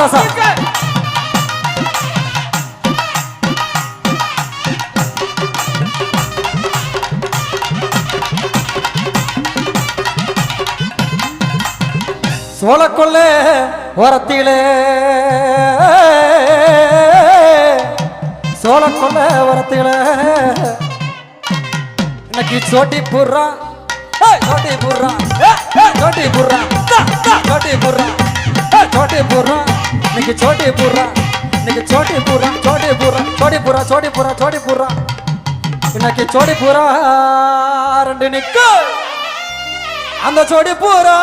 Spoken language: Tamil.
ராசா சோளக்கொள்ளே ஓரத்திலே சோளக்கொள்ளே ஓரத்திலே இன்னைக்கு சோட்டி புர்றா சோட்டி புர்றா சோட்டி புர்றா சோட்டி புர்றா சோட்டி புர்றா இன்னைக்கு சோட்டி புர்றா இன்னைக்கு சோட்டி புர்றா சோட்டி புர்றா சோட்டி புர்றா சோட்டி புர்றா சோட்டி புர்றா இன்னைக்கு சோடி புர்றா ரெண்டு நிக்கு அந்த சோடி புர்றா